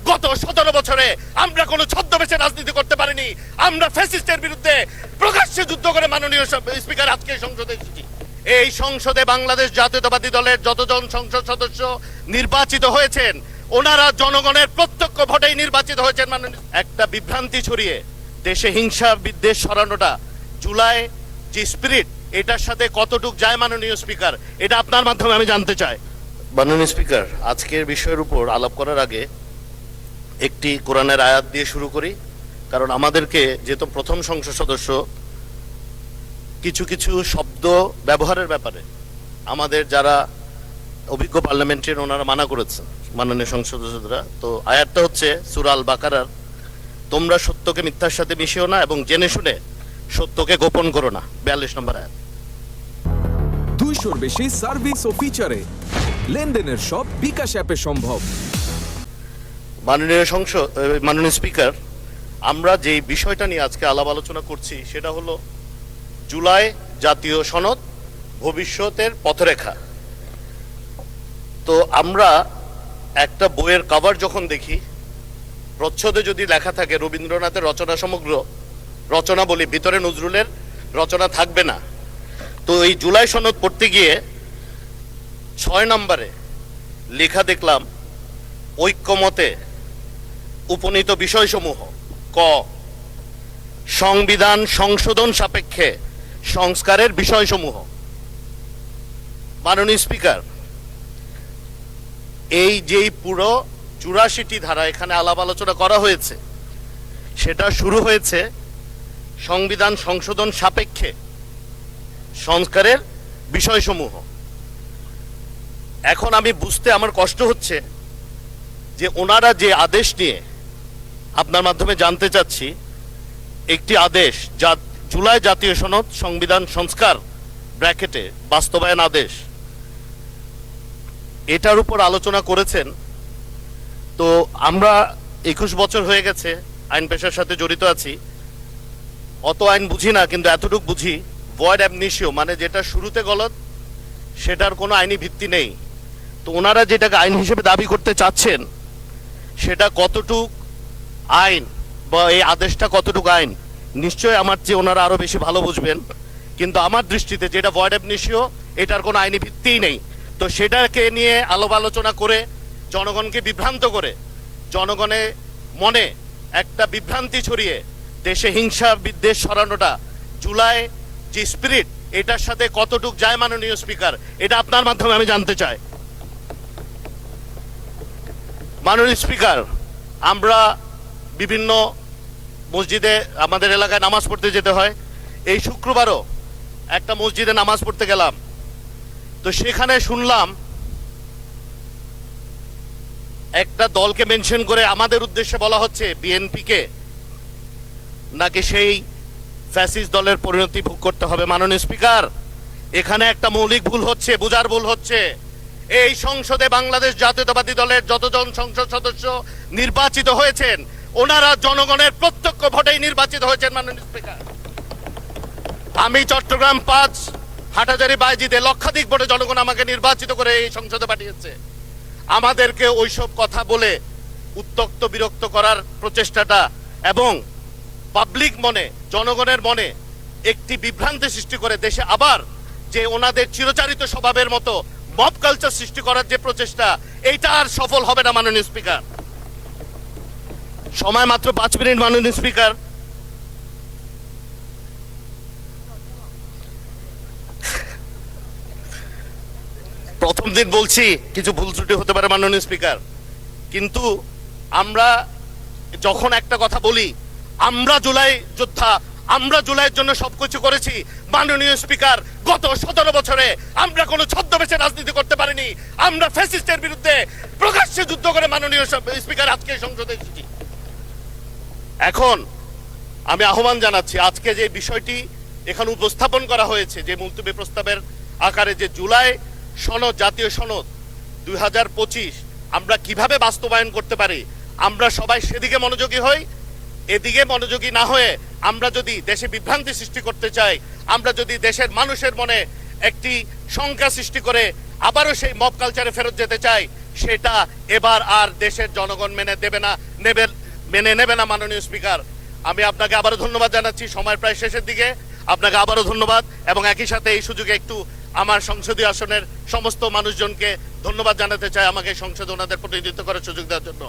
গত 17 বছরে আমরা কোনো ছদ্মবেশে রাজনীতি করতে পারিনি। আমরা ফ্যাসিস্টের বিরুদ্ধে প্রকাশ্যে যুদ্ধ করে মাননীয় স্পিকার আজকে সংসদে এসেছি। এই সংসদে বাংলাদেশ জাতীয়তাবাদী দলের যতজন সংসদ সদস্য নির্বাচিত হয়েছেন ওনারা জনগণের প্রত্যক্ষ ভোটেই নির্বাচিত হয়েছেন। একটা বিভ্রান্তি ছড়িয়ে দেশে হিংসা বিদ্বেষ ছড়ানোটা জুলাই যে স্পিরিট এটার সাথে কতটুকু যায় মাননীয় স্পিকার, এটা আপনার মাধ্যমে আমি জানতে চাই। মাননীয় স্পিকার, আজকের বিষয়ের উপর আলাপ করার আগে একটি কোরআনের আয়াত দিয়ে শুরু করি, কারণ আমাদেরকে যেহেতু প্রথম সংসদ সদস্য কিছু কিছু শব্দ ব্যবহারের ব্যাপারে আমাদের যারা অভিজ্ঞ পার্লামেন্টের ওনারা মানা করেছেন মাননীয় সংসদ সদস্যরা। তো আয়াতটা হচ্ছে সূরা আল বাকারার, তোমরা সত্যকে মিথ্যার সাথে মিশিও না এবং জেনে শুনে সত্যকে গোপন করো না, 42 নম্বর আয়াত। 200-র বেশি সার্ভিস ও ফিচারে লেনদেনের সব বিকাশ অ্যাপে সম্ভব। মাননীয় স্পিকার, আমরা যে বিষয়টা নিয়ে আজকে আলাপ আলোচনা করছি সেটা হলো জুলাই জাতীয় সনদ ভবিষ্যতের পথরেখা। তো আমরা একটা বইয়ের কভার যখন দেখি, প্রচ্ছদে যদি লেখা থাকে রবীন্দ্রনাথের রচনা সমগ্র রচনা বলি, ভিতরে নজরুলের রচনা থাকবে না। তো এই জুলাই সনদ পড়তে গিয়ে 6 নম্বরে লেখা দেখলাম ঐক্যমতে উপনীত বিষয়সমূহ ক সংবিধান সংশোধন সাপেক্ষে সংস্কারের বিষয়সমূহ। মাননীয় স্পিকার, এই যেই পুরো 84টি ধারা এখানে আলাপ আলোচনা করা হয়েছে সেটা শুরু হয়েছে সংবিধান সংশোধন সাপেক্ষে সংস্কারের বিষয়সমূহ। এখন আমি বুঝতে আমার কষ্ট হচ্ছে যে ওনারা যে আদেশ নিয়ে আপনার মাধ্যমে জানতে চাচ্ছি, একটি আদেশ যা জুলাই জাতীয় সনদ সংবিধান সংস্কার ব্র্যাকেটে বাস্তবায়ন আদেশ, এটার উপর আলোচনা করেছেন। তো আমরা 21 বছর হয়ে গেছে আইন পেশার সাথে জড়িত আছি, অত আইন বুঝি না, কিন্তু এতটুকু বুঝি ভয়েড অ্যাবনিশিও মানে যেটা শুরুতে গলত সেটার কোনো আইনি ভিত্তি নেই। তো ওনারা যেটাকে আইন হিসেবে দাবি করতে চাচ্ছেন সেটা কতটুক আইন বা এই আদেশটা কতটুকু আইন, নিশ্চয়ই আমার চেয়ে ওনারা আরো বেশি ভালো বুঝবেন। কিন্তু আমার দৃষ্টিতে যেটা ভয়েড অ্যাবনিশিও এটার কোনো আইনি ভিত্তিই নেই। তো সেটাকে নিয়ে আলাপ আলোচনা করে জনগণকে বিভ্রান্ত করে জনগণের মনে একটা বিভ্রান্তি ছড়িয়ে দেশে হিংসা বিদ্বেষ ছড়ানোটা জুলাই যে স্পিরিট এটার সাথে কতটুকু যায় মাননীয় স্পিকার, এটা আপনার মাধ্যমে আমি জানতে চাই। মাননীয় স্পিকার, আমরা বিভিন্ন মসজিদে আমাদের এলাকায় নামাজ পড়তে যেতে হয়। এই শুক্রবারও একটা মসজিদে নামাজ পড়তে গেলাম, তো সেখানে শুনলাম একটা দলকে মেনশন করে আমাদের উদ্দেশ্যে বলা হচ্ছে বিএনপিকে নাকি সেই ফ্যাসিস্ট দলের পরিণতি ভোগ করতে হবে। মাননীয় স্পিকার, এখানে একটা মৌলিক ভুল হচ্ছে, বুঝার ভুল হচ্ছে। এই সংসদে বাংলাদেশ জাতীয়তাবাদী দলের যতজন সংসদ সদস্য নির্বাচিত হয়েছেন ওনারা জনগণের প্রত্যক্ষ ভোটেই নির্বাচিত হয়েছেন। মাননীয় স্পিকার, আমি চট্টগ্রাম 5 হাটহাজারী বাইজিতে লক্ষাধিক ভোটে জনগণ আমাকে নির্বাচিত করে এই সংসদে পাঠিয়েছে। আমাদেরকে ওইসব কথা বলে উত্তক্ত বিরক্ত করার প্রচেষ্টাটা এবং পাবলিক মনে জনগণের মনে একটি বিভ্রান্তি সৃষ্টি করে দেশে আবার যে ওনাদের চিরচারিত স্বভাবের মতো মব কালচার সৃষ্টি করার যে প্রচেষ্টা, এইটা আর সফল হবে না। মাননীয় স্পিকার, সময় মাত্র 5 মিনিট। মাননীয় স্পিকার, প্রথম দিন বলছি কিছু ভুল ত্রুটি হতে পারে মাননীয় স্পিকার, কিন্তু আমরা যখন একটা কথা বলি আমরা জুলাই যোদ্ধা, আমরা জুলাইয়ের জন্য সবকিছু করেছি, মাননীয় স্পিকার গত 17 বছরে আমরা কোনো ছদ্মবেশে রাজনীতি করতে পারিনি। আমরা ফ্যাসিস্টের বিরুদ্ধে প্রকাশ্যে যুদ্ধ করে মাননীয় স্পিকার আজকে সংসদে এসেছি। এখন আমি আহ্বান জানাচ্ছি, আজকে যে বিষয়টি এখানে উপস্থাপন করা হয়েছে যে মুলতবি প্রস্তাবের আকারে যে জুলাই সনদ জাতীয় সনদ 2025 আমরা কিভাবে বাস্তবায়ন করতে পারি, আমরা সবাই সেদিকে মনোযোগী হই। এদিকে মনোযোগী না হয়ে আমরা যদি দেশে বিভ্রান্তি সৃষ্টি করতে চাই, আমরা যদি দেশের মানুষের মনে একটি শঙ্কা সৃষ্টি করে আবারও সেই মব কালচারে ফেরত যেতে চাই, সেটা এবার আর দেশের জনগণ মেনে নেবে না মাননীয় স্পিকার। আমি আপনাকে আবারও ধন্যবাদ জানাচ্ছি, সময় প্রায় শেষের দিকে। আপনাকে আবারও ধন্যবাদ, এবং একই সাথে এই সুযোগে একটু আমার সংসদীয় আসনের সমস্ত মানুষজনকে ধন্যবাদ জানাতে চাই আমাকে সংসদে ওনাদের প্রতিনিধিত্ব করার সুযোগ দেওয়ার জন্য।